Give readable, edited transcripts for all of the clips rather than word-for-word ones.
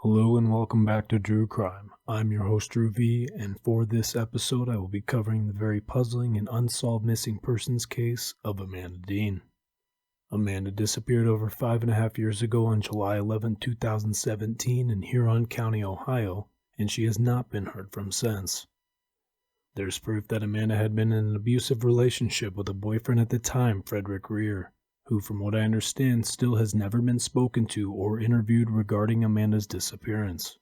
Hello and welcome back to Drue Crime. I'm your host Drue V, and for this episode I will be covering the very puzzling and unsolved missing persons case of Amanda Dean. Amanda disappeared over 5.5 years ago on July 11, 2017 in Huron County, Ohio, and she has not been heard from since. There's proof that Amanda had been in an abusive relationship with a boyfriend at the time, Frederick Rear, who from what I understand still has never been spoken to or interviewed regarding Amanda's disappearance.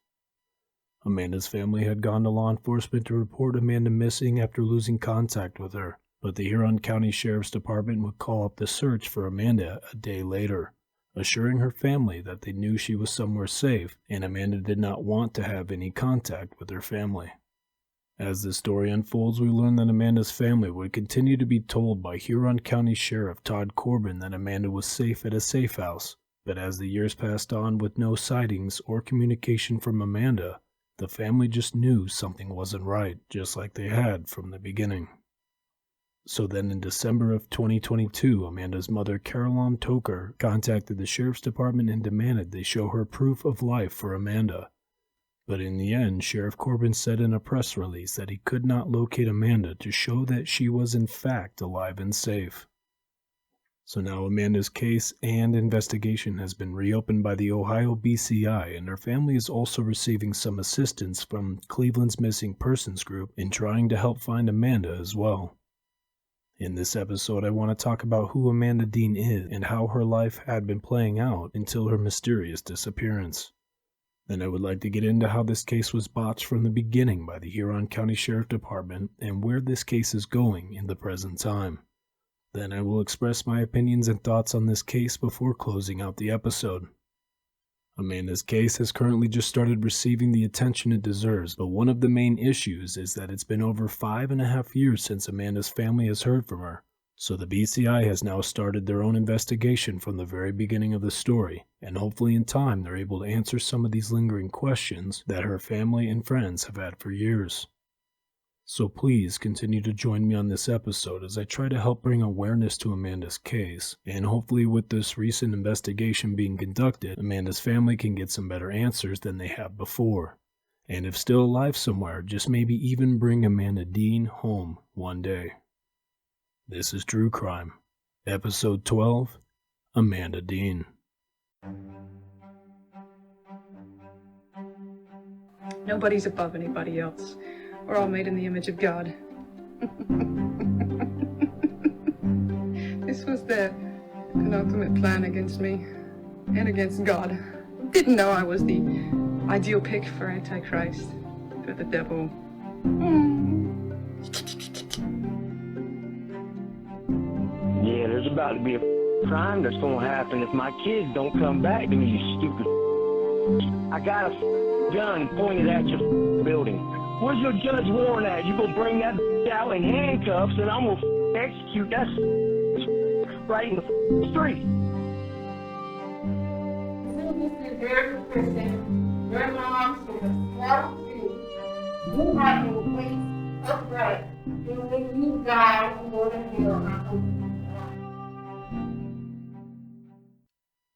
Amanda's family had gone to law enforcement to report Amanda missing after losing contact with her, but the Huron County Sheriff's Department would call up the search for Amanda a day later, assuring her family that they knew she was somewhere safe and Amanda did not want to have any contact with her family. As the story unfolds, we learn that Amanda's family would continue to be told by Huron County Sheriff Todd Corbin that Amanda was safe at a safe house, but as the years passed on with no sightings or communication from Amanda, the family just knew something wasn't right, just like they had from the beginning. So then in December of 2022, Amanda's mother, Caroline Toker, contacted the Sheriff's Department and demanded they show her proof of life for Amanda. But in the end, Sheriff Corbin said in a press release that he could not locate Amanda to show that she was in fact alive and safe. So now Amanda's case and investigation has been reopened by the Ohio BCI, and her family is also receiving some assistance from Cleveland's Missing Persons Group in trying to help find Amanda as well. In this episode, I want to talk about who Amanda Dean is and how her life had been playing out until her mysterious disappearance. Then I would like to get into how this case was botched from the beginning by the Huron County Sheriff Department and where this case is going in the present time. Then I will express my opinions and thoughts on this case before closing out the episode. Amanda's case has currently just started receiving the attention it deserves, but one of the main issues is that it's been over 5.5 years since Amanda's family has heard from her. So the BCI has now started their own investigation from the very beginning of the story, and hopefully in time they're able to answer some of these lingering questions that her family and friends have had for years. So please continue to join me on this episode as I try to help bring awareness to Amanda's case, and hopefully with this recent investigation being conducted, Amanda's family can get some better answers than they have before. And if still alive somewhere, just maybe even bring Amanda Dean home one day. This is Drue Crime, Episode 12, Amanda Dean. Nobody's above anybody else. We're all made in the image of God. This was their penultimate plan against me and against God. Didn't know I was the ideal pick for Antichrist, for the devil. Yeah, there's about to be a crime that's going to happen if my kids don't come back to me, you stupid. I got a gun pointed at your building. Where's your judge warrant at? You gonna bring that out in handcuffs and I'm gonna execute that right in the street. This is very persistent. Your mom should have slapped you. You have been placed upright. And when you die, you go to hell.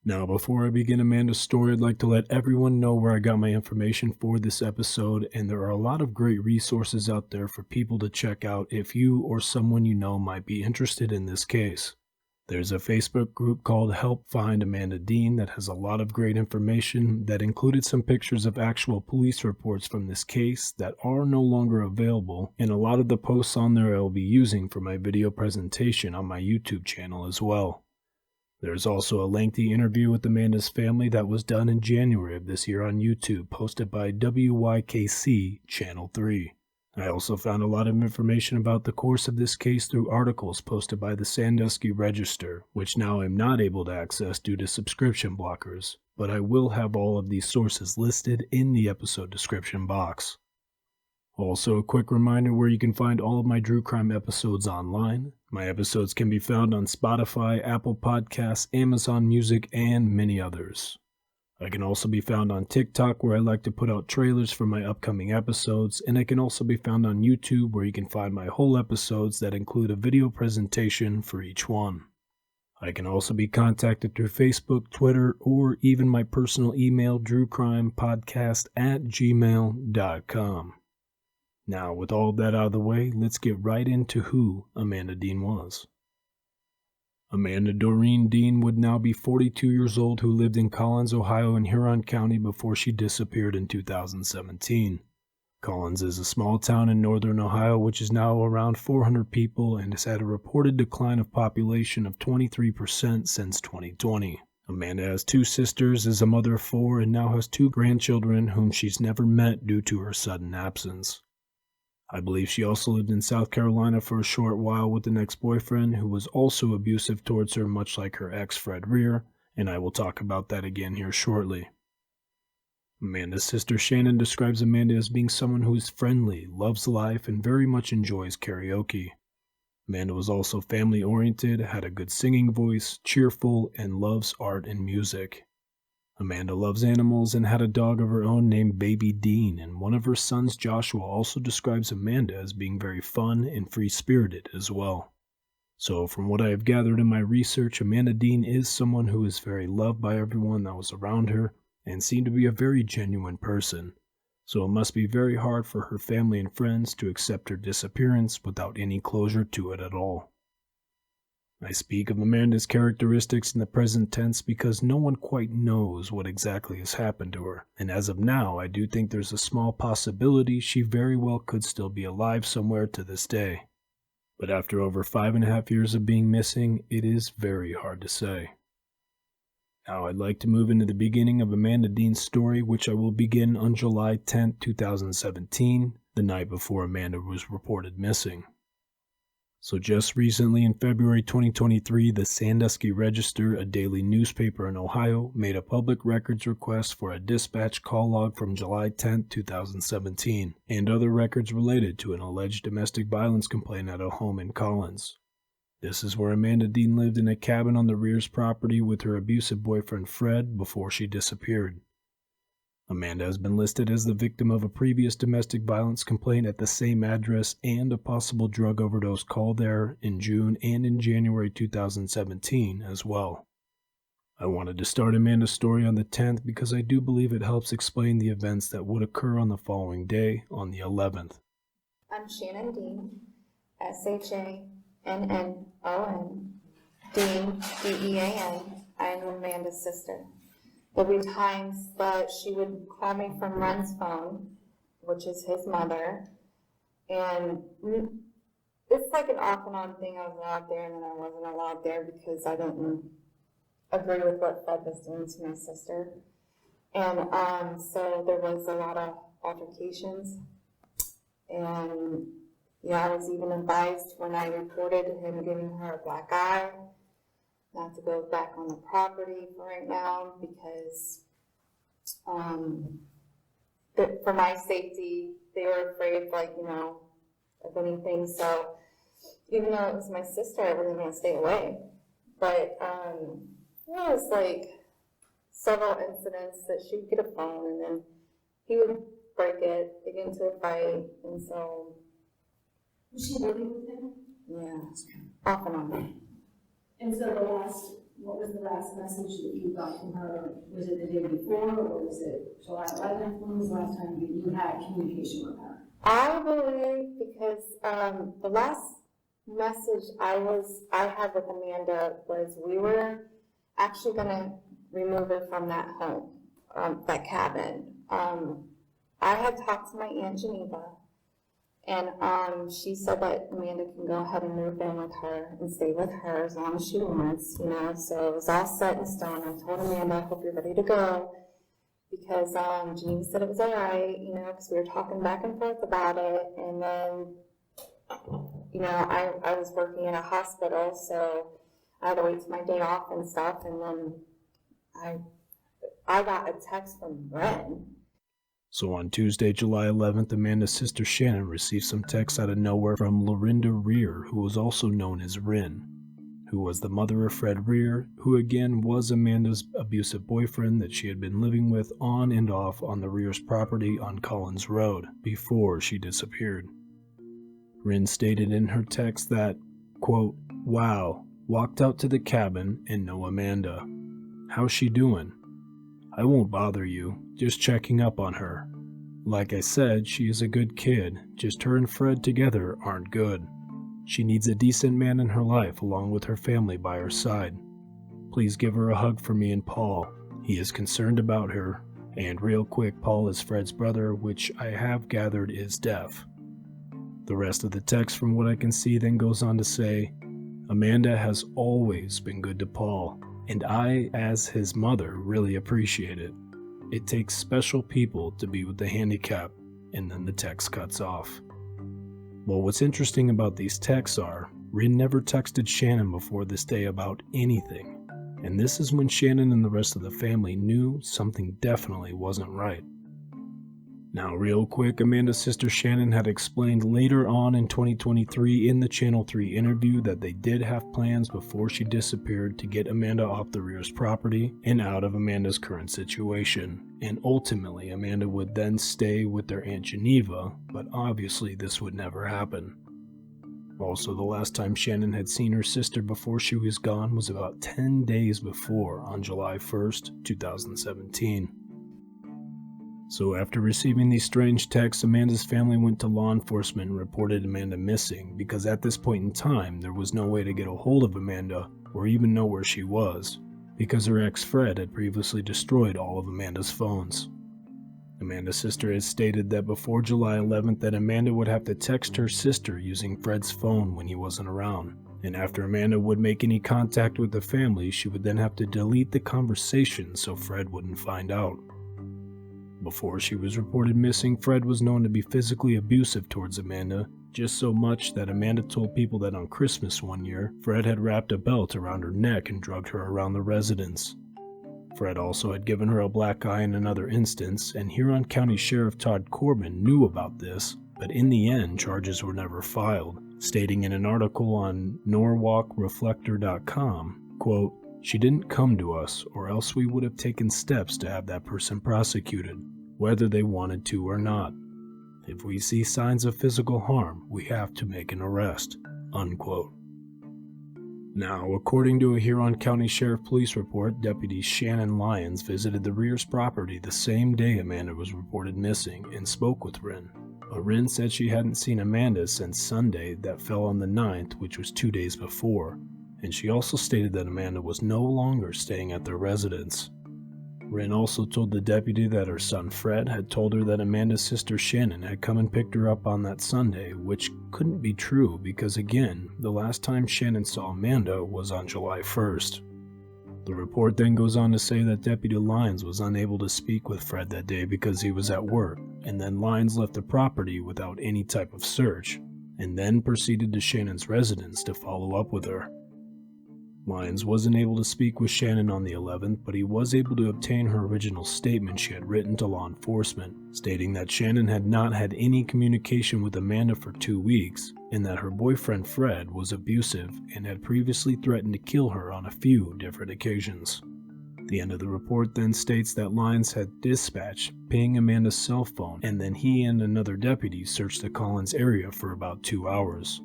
Now, before I begin Amanda's story, I'd like to let everyone know where I got my information for this episode, and there are a lot of great resources out there for people to check out if you or someone you know might be interested in this case. There's a Facebook group called Help Find Amanda Dean that has a lot of great information that included some pictures of actual police reports from this case that are no longer available, and a lot of the posts on there I will be using for my video presentation on my YouTube channel as well. There's also a lengthy interview with Amanda's family that was done in January of this year on YouTube, posted by WYKC Channel 3. I also found a lot of information about the course of this case through articles posted by the Sandusky Register, which now I'm not able to access due to subscription blockers, but I will have all of these sources listed in the episode description box. Also, a quick reminder where you can find all of my Drue Crime episodes online. My episodes can be found on Spotify, Apple Podcasts, Amazon Music, and many others. I can also be found on TikTok, where I like to put out trailers for my upcoming episodes, and I can also be found on YouTube, where you can find my whole episodes that include a video presentation for each one. I can also be contacted through Facebook, Twitter, or even my personal email, druecrimepodcast@gmail.com. Now, with all that out of the way, let's get right into who Amanda Dean was. Amanda Doreen Dean would now be 42 years old, who lived in Collins, Ohio in Huron County before she disappeared in 2017. Collins is a small town in northern Ohio which is now around 400 people and has had a reported decline of population of 23% since 2020. Amanda has 2 sisters, is a mother of 4, and now has 2 grandchildren whom she's never met due to her sudden absence. I believe she also lived in South Carolina for a short while with an ex-boyfriend who was also abusive towards her, much like her ex Fred Rear, and I will talk about that again here shortly. Amanda's sister Shannon describes Amanda as being someone who is friendly, loves life, and very much enjoys karaoke. Amanda was also family-oriented, had a good singing voice, cheerful, and loves art and music. Amanda loves animals and had a dog of her own named Baby Dean, and one of her sons, Joshua, also describes Amanda as being very fun and free-spirited as well. So from what I have gathered in my research, Amanda Dean is someone who is very loved by everyone that was around her, and seemed to be a very genuine person, so it must be very hard for her family and friends to accept her disappearance without any closure to it at all. I speak of Amanda's characteristics in the present tense because no one quite knows what exactly has happened to her, and as of now I do think there's a small possibility she very well could still be alive somewhere to this day. But after over 5.5 years of being missing, it is very hard to say. Now I'd like to move into the beginning of Amanda Dean's story, which I will begin on July 10, 2017, the night before Amanda was reported missing. So just recently in February 2023, the Sandusky Register, a daily newspaper in Ohio, made a public records request for a dispatch call log from July 10, 2017, and other records related to an alleged domestic violence complaint at a home in Collins. This is where Amanda Dean lived in a cabin on the Rear's property with her abusive boyfriend Fred before she disappeared. Amanda has been listed as the victim of a previous domestic violence complaint at the same address and a possible drug overdose call there in June and in January 2017 as well. I wanted to start Amanda's story on the 10th because I do believe it helps explain the events that would occur on the following day, on the 11th. I'm Shannon Dean, SHANNON, Dean, DEAN. I am Amanda's sister. There'll be times that she would call me from Ren's phone, which is his mother, and it's like an off and on thing. I was allowed there and then I wasn't allowed there because I didn't agree with what Fred was doing to my sister. And so there was a lot of altercations, and I was even advised when I reported him giving her a black eye not to go back on the property for right now because for my safety, they were afraid, of anything. So even though it was my sister, I wasn't going to stay away. But it was like several incidents that she would get a phone and then he would break it, get into a fight, and so. Was she living with him? Yeah, off and on. And so what was the last message that you got from her? Was it the day before, or was it July 11th? When was the last time you had communication with her? I believe because the last message I had with Amanda was we were actually going to remove her from that home, that cabin. I had talked to my Aunt Geneva, and she said that Amanda can go ahead and move in with her and stay with her as long as she wants, so it was all set in stone. I told Amanda, I hope you're ready to go, because Geneva said it was all right, because we were talking back and forth about it, and then, I was working in a hospital, so I had to wait till my day off and stuff, and then I got a text from Ren. So on Tuesday, July 11th, Amanda's sister Shannon received some texts out of nowhere from Lorinda Rear, who was also known as Rin, who was the mother of Fred Rear, who again was Amanda's abusive boyfriend that she had been living with on and off on the Rear's property on Collins Road before she disappeared. Rin stated in her text that, quote, "Wow, walked out to the cabin and no Amanda. "How's she doing?" "I won't bother you, just checking up on her. Like I said, she is a good kid, just her and Fred together aren't good. She needs a decent man in her life along with her family by her side. Please give her a hug for me and Paul. He is concerned about her. And real quick, Paul is Fred's brother, which I have gathered is deaf." The rest of the text, from what I can see, then goes on to say, "Amanda has always been good to Paul, and I, as his mother, really appreciate it. It takes special people to be with the handicap," and then the text cuts off. Well, what's interesting about these texts are, Rin never texted Shannon before this day about anything, and this is when Shannon and the rest of the family knew something definitely wasn't right. Now, real quick, Amanda's sister Shannon had explained later on in 2023 in the Channel 3 interview that they did have plans before she disappeared to get Amanda off the Rear's property and out of Amanda's current situation, and ultimately Amanda would then stay with their Aunt Geneva, but obviously this would never happen. Also, the last time Shannon had seen her sister before she was gone was about 10 days before, on July 1st, 2017. So after receiving these strange texts, Amanda's family went to law enforcement and reported Amanda missing, because at this point in time, there was no way to get a hold of Amanda or even know where she was, because her ex Fred had previously destroyed all of Amanda's phones. Amanda's sister had stated that before July 11th that Amanda would have to text her sister using Fred's phone when he wasn't around, and after Amanda would make any contact with the family, she would then have to delete the conversation so Fred wouldn't find out. Before she was reported missing, Fred was known to be physically abusive towards Amanda, just so much that Amanda told people that on Christmas one year, Fred had wrapped a belt around her neck and drugged her around the residence. Fred also had given her a black eye in another instance, and Huron County Sheriff Todd Corbin knew about this, but in the end, charges were never filed, stating in an article on norwalkreflector.com, quote, "She didn't come to us, or else we would have taken steps to have that person prosecuted, whether they wanted to or not. If we see signs of physical harm, we have to make an arrest," unquote. Now, according to a Huron County Sheriff Police report, Deputy Shannon Lyons visited the Rear's property the same day Amanda was reported missing and spoke with Rin. But Rin said she hadn't seen Amanda since Sunday that fell on the 9th, which was 2 days before, and she also stated that Amanda was no longer staying at their residence. Rin also told the deputy that her son Fred had told her that Amanda's sister Shannon had come and picked her up on that Sunday, which couldn't be true because, again, the last time Shannon saw Amanda was on July 1st. The report then goes on to say that Deputy Lyons was unable to speak with Fred that day because he was at work, and then Lyons left the property without any type of search, and then proceeded to Shannon's residence to follow up with her. Lyons wasn't able to speak with Shannon on the 11th, but he was able to obtain her original statement she had written to law enforcement, stating that Shannon had not had any communication with Amanda for 2 weeks, and that her boyfriend Fred was abusive and had previously threatened to kill her on a few different occasions. The end of the report then states that Lyons had dispatched ping Amanda's cell phone, and then he and another deputy searched the Collins area for about 2 hours.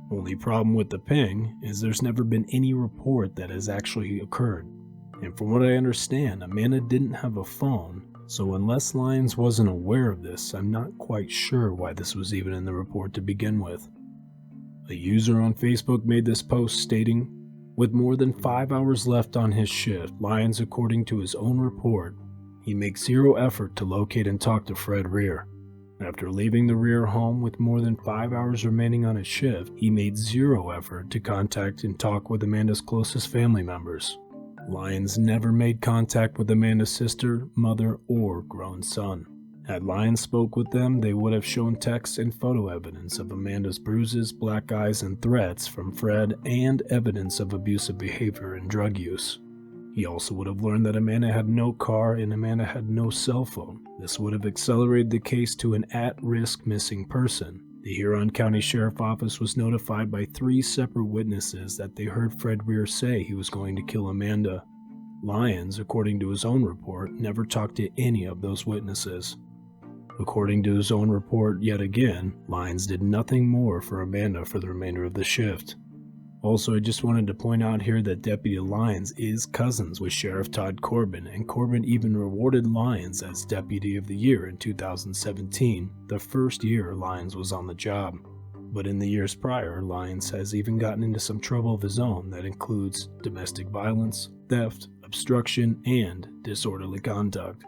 Only problem with the ping is there's never been any report that has actually occurred, and from what I understand, Amanda didn't have a phone, so unless Lyons wasn't aware of this, I'm not quite sure why this was even in the report to begin with. A user on Facebook made this post stating, "With more than 5 hours left on his shift, Lyons, according to his own report, he makes zero effort to locate and talk to Fred Rear. After leaving the Rear home with more than 5 hours remaining on his shift, he made zero effort to contact and talk with Amanda's closest family members. Lyons never made contact with Amanda's sister, mother, or grown son. Had Lyons spoke with them, they would have shown text and photo evidence of Amanda's bruises, black eyes, and threats from Fred, and evidence of abusive behavior and drug use. He also would have learned that Amanda had no car and Amanda had no cell phone. This would have accelerated the case to an at-risk missing person. The Huron County Sheriff Office was notified by 3 separate witnesses that they heard Fred Rear say he was going to kill Amanda. Lyons, according to his own report, never talked to any of those witnesses. According to his own report, yet again, Lyons did nothing more for Amanda for the remainder of the shift. Also, I just wanted to point out here that Deputy Lyons is cousins with Sheriff Todd Corbin, and Corbin even rewarded Lyons as Deputy of the Year in 2017, the first year Lyons was on the job. But in the years prior, Lyons has even gotten into some trouble of his own that includes domestic violence, theft, obstruction, and disorderly conduct.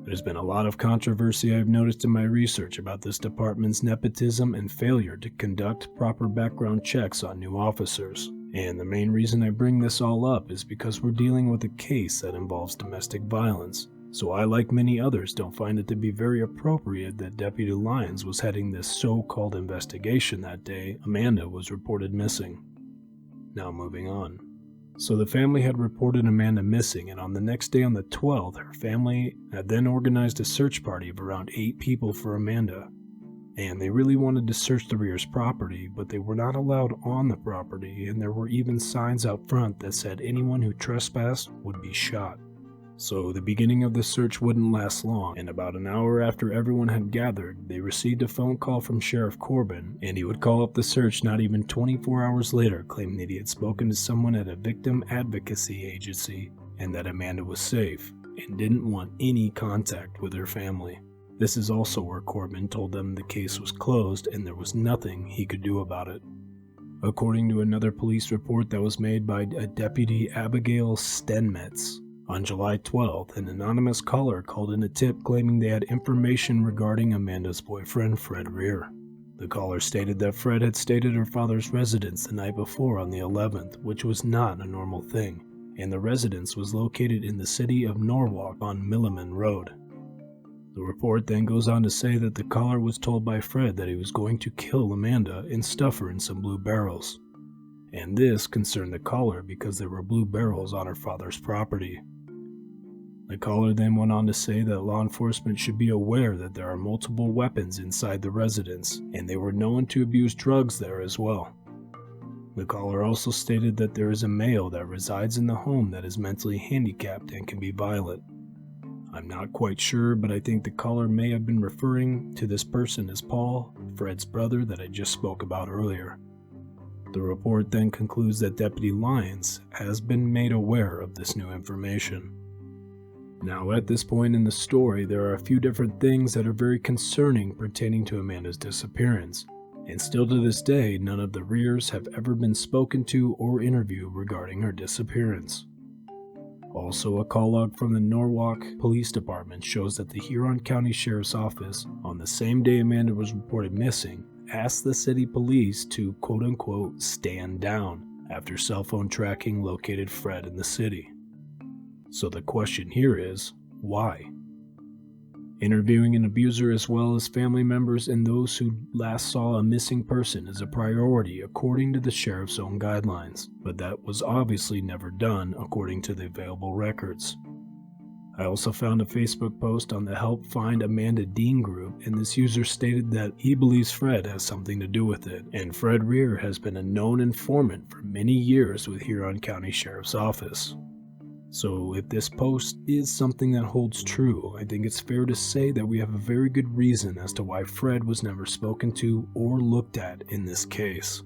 There's been a lot of controversy I've noticed in my research about this department's nepotism and failure to conduct proper background checks on new officers. And the main reason I bring this all up is because we're dealing with a case that involves domestic violence. So I, like many others, don't find it to be very appropriate that Deputy Lyons was heading this so-called investigation that day Amanda was reported missing. Now moving on. So the family had reported Amanda missing, and on the next day, on the 12th, her family had then organized a search party of around 8 people for Amanda. And they really wanted to search the Rear's property, but they were not allowed on the property, and there were even signs out front that said anyone who trespassed would be shot. So the beginning of the search wouldn't last long, and about an hour after everyone had gathered, they received a phone call from Sheriff Corbin, and he would call up the search not even 24 hours later, claiming that he had spoken to someone at a victim advocacy agency and that Amanda was safe and didn't want any contact with her family. This is also where Corbin told them the case was closed and there was nothing he could do about it. According to another police report that was made by a Deputy Abigail Stenmetz, on July 12th, an anonymous caller called in a tip claiming they had information regarding Amanda's boyfriend, Fred Rear. The caller stated that Fred had stayed at her father's residence the night before on the 11th, which was not a normal thing, and the residence was located in the city of Norwalk on Milliman Road. The report then goes on to say that the caller was told by Fred that he was going to kill Amanda and stuff her in some blue barrels. And this concerned the caller because there were blue barrels on her father's property. The caller then went on to say that law enforcement should be aware that there are multiple weapons inside the residence, and they were known to abuse drugs there as well. The caller also stated that there is a male that resides in the home that is mentally handicapped and can be violent. I'm not quite sure, but I think the caller may have been referring to this person as Paul, Fred's brother that I just spoke about earlier. The report then concludes that Deputy Lyons has been made aware of this new information. Now, at this point in the story, there are a few different things that are very concerning pertaining to Amanda's disappearance, and still to this day, none of the Rears have ever been spoken to or interviewed regarding her disappearance. Also, a call log from the Norwalk Police Department shows that the Huron County Sheriff's Office, on the same day Amanda was reported missing, asked the city police to quote-unquote stand down after cell phone tracking located Fred in the city. So the question here is, why? Interviewing an abuser as well as family members and those who last saw a missing person is a priority according to the sheriff's own guidelines, but that was obviously never done according to the available records. I also found a Facebook post on the Help Find Amanda Dean group, and this user stated that he believes Fred has something to do with it, and Fred Rear has been a known informant for many years with Huron County Sheriff's Office. So if this post is something that holds true, I think it's fair to say that we have a very good reason as to why Fred was never spoken to or looked at in this case.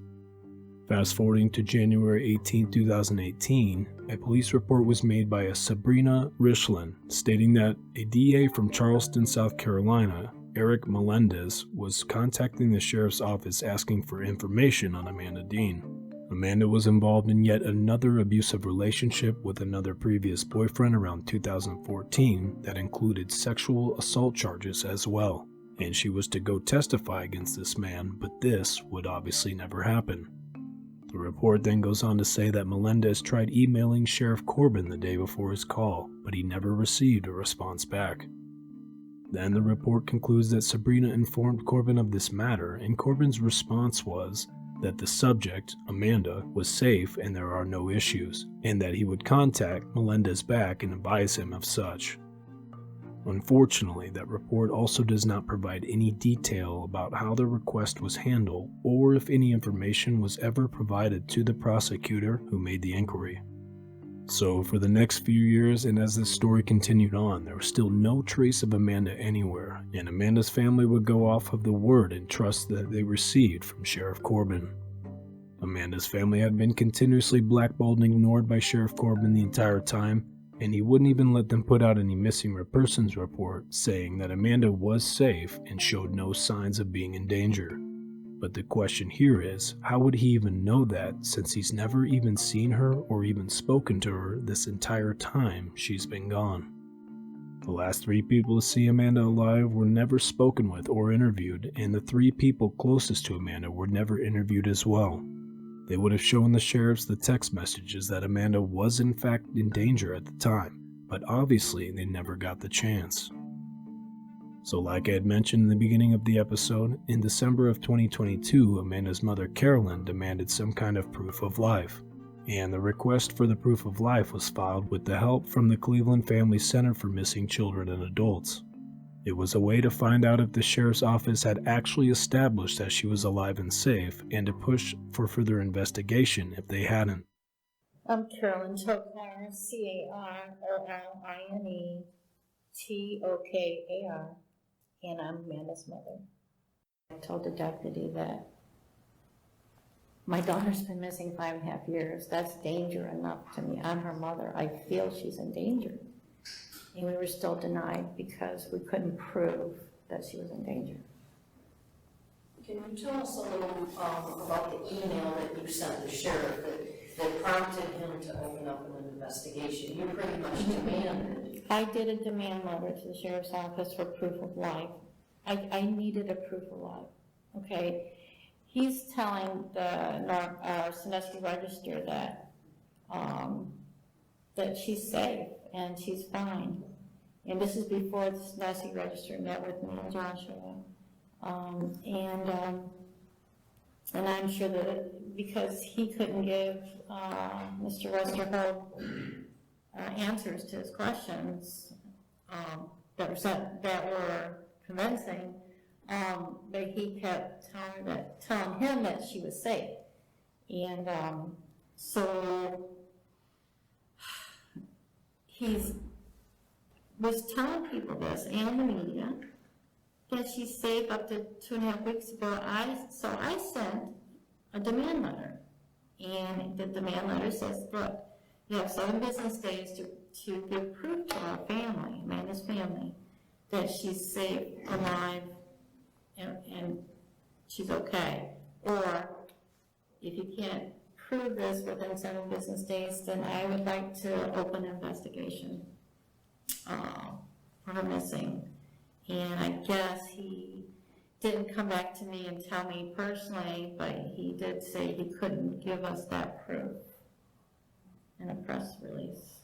Fast forwarding to January 18, 2018, a police report was made by a Sabrina Richland stating that a DA from Charleston, South Carolina, Eric Melendez, was contacting the sheriff's office asking for information on Amanda Dean. Amanda was involved in yet another abusive relationship with another previous boyfriend around 2014 that included sexual assault charges as well, and she was to go testify against this man, but this would obviously never happen. The report then goes on to say that Melendez tried emailing Sheriff Corbin the day before his call, but he never received a response back. Then the report concludes that Sabrina informed Corbin of this matter, and Corbin's response was that the subject, Amanda, was safe and there are no issues, and that he would contact Melendez back and advise him of such. Unfortunately, that report also does not provide any detail about how the request was handled or if any information was ever provided to the prosecutor who made the inquiry. So for the next few years, and as this story continued on, there was still no trace of Amanda anywhere, and Amanda's family would go off of the word and trust that they received from Sheriff Corbin. Amanda's family had been continuously blackballed and ignored by Sheriff Corbin the entire time, and he wouldn't even let them put out any missing persons report saying that Amanda was safe and showed no signs of being in danger. But the question here is, how would he even know that since he's never even seen her or even spoken to her this entire time she's been gone? The last 3 people to see Amanda alive were never spoken with or interviewed, and the 3 people closest to Amanda were never interviewed as well. They would have shown the sheriffs the text messages that Amanda was in fact in danger at the time, but obviously they never got the chance. So like I had mentioned in the beginning of the episode, in December of 2022, Amanda's mother Carolyn demanded some kind of proof of life, and the request for the proof of life was filed with the help from the Cleveland Family Center for Missing Children and Adults. It was a way to find out if the sheriff's office had actually established that she was alive and safe, and to push for further investigation if they hadn't. I'm Carolyn Tokar, CarolineTokar, and I'm Amanda's mother. I told the deputy that my daughter's been missing 5.5 years. That's danger enough to me. I'm her mother. I feel she's in danger. And we were still denied because we couldn't prove that she was in danger. Can you tell us a little about the email that you sent the sheriff that prompted him to open up an investigation? You pretty much demanded. I did a demand letter to the sheriff's office for proof of life. I needed a proof of life, okay? He's telling the Sandusky Register that she's safe and she's fine. And this is before the Sandusky Register met with me and Joshua. And I'm sure that because he couldn't give Mr. Westerholt answers to his questions that were convincing, but he kept telling him that she was safe. And so he was telling people this, and the media, that she's safe up to 2.5 weeks ago. So I sent a demand letter, and the demand letter says, look, you have 7 business days to give proof to our family, Amanda's family, that she's safe, alive, and she's okay. Or if you can't prove this within 7 business days, then I would like to open an investigation for her missing. And I guess he didn't come back to me and tell me personally, but he did say he couldn't give us that proof in a press release.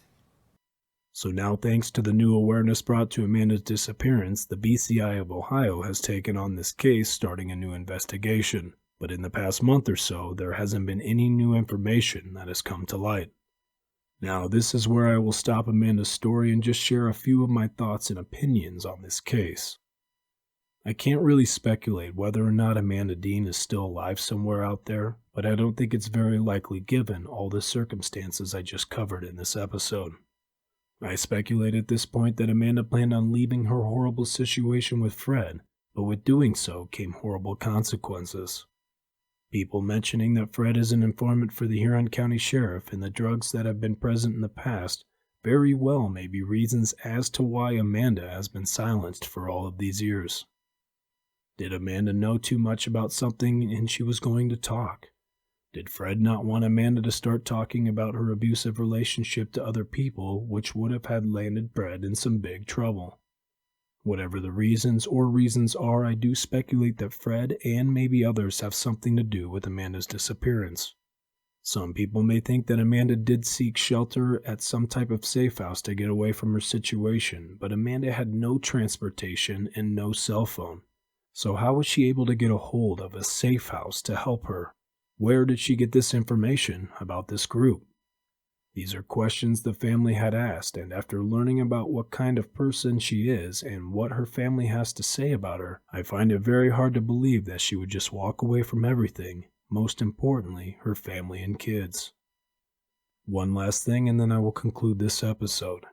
So now, thanks to the new awareness brought to Amanda's disappearance, the BCI of Ohio has taken on this case, starting a new investigation. But in the past month or so, there hasn't been any new information that has come to light. Now, this is where I will stop Amanda's story and just share a few of my thoughts and opinions on this case. I can't really speculate whether or not Amanda Dean is still alive somewhere out there, but I don't think it's very likely given all the circumstances I just covered in this episode. I speculate at this point that Amanda planned on leaving her horrible situation with Fred, but with doing so came horrible consequences. People mentioning that Fred is an informant for the Huron County Sheriff and the drugs that have been present in the past very well may be reasons as to why Amanda has been silenced for all of these years. Did Amanda know too much about something and she was going to talk? Did Fred not want Amanda to start talking about her abusive relationship to other people, which would have had landed Fred in some big trouble? Whatever the reasons are, I do speculate that Fred and maybe others have something to do with Amanda's disappearance. Some people may think that Amanda did seek shelter at some type of safe house to get away from her situation, but Amanda had no transportation and no cell phone. So how was she able to get a hold of a safe house to help her? Where did she get this information about this group? These are questions the family had asked, and after learning about what kind of person she is and what her family has to say about her, I find it very hard to believe that she would just walk away from everything, most importantly, her family and kids. One last thing, and then I will conclude this episode.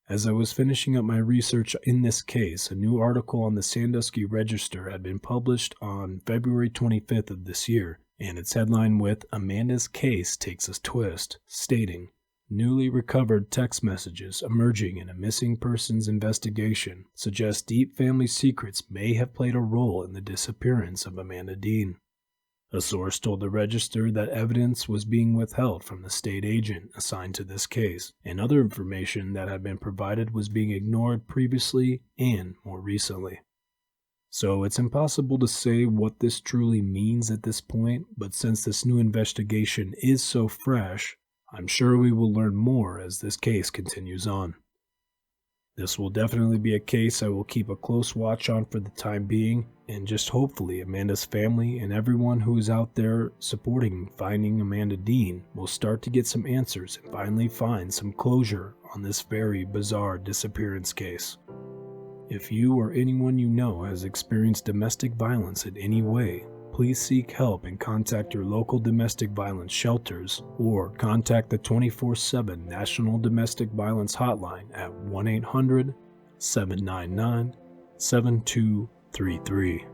As I was finishing up my research in this case, a new article on the Sandusky Register had been published on February 25th of this year, and its headline with "Amanda's Case Takes a Twist," stating, "Newly recovered text messages emerging in a missing persons investigation suggest deep family secrets may have played a role in the disappearance of Amanda Dean." A source told the Register that evidence was being withheld from the state agent assigned to this case, and other information that had been provided was being ignored previously and more recently. So it's impossible to say what this truly means at this point, but since this new investigation is so fresh, I'm sure we will learn more as this case continues on. This will definitely be a case I will keep a close watch on for the time being, and just hopefully Amanda's family and everyone who is out there supporting finding Amanda Dean will start to get some answers and finally find some closure on this very bizarre disappearance case. If you or anyone you know has experienced domestic violence in any way, please seek help and contact your local domestic violence shelters or contact the 24/7 National Domestic Violence Hotline at 1-800-799-7233.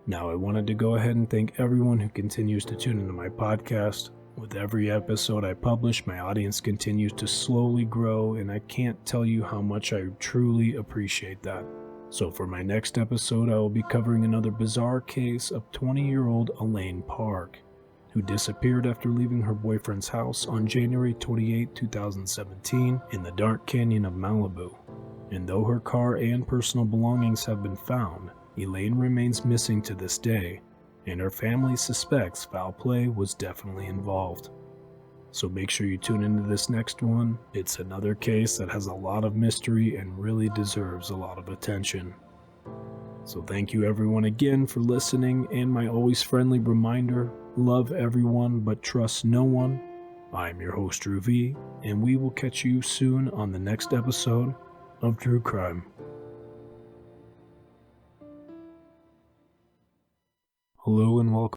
Now, I wanted to go ahead and thank everyone who continues to tune into my podcast. With every episode I publish, my audience continues to slowly grow, and I can't tell you how much I truly appreciate that. So for my next episode, I will be covering another bizarre case of 20-year-old Elaine Park, who disappeared after leaving her boyfriend's house on January 28, 2017 in the dark canyon of Malibu. And though her car and personal belongings have been found, Elaine remains missing to this day, and her family suspects foul play was definitely involved. So make sure you tune into this next one. It's another case that has a lot of mystery and really deserves a lot of attention. So thank you everyone again for listening, and my always friendly reminder, love everyone but trust no one. I'm your host Drue V, and we will catch you soon on the next episode of True Crime. Hello and welcome.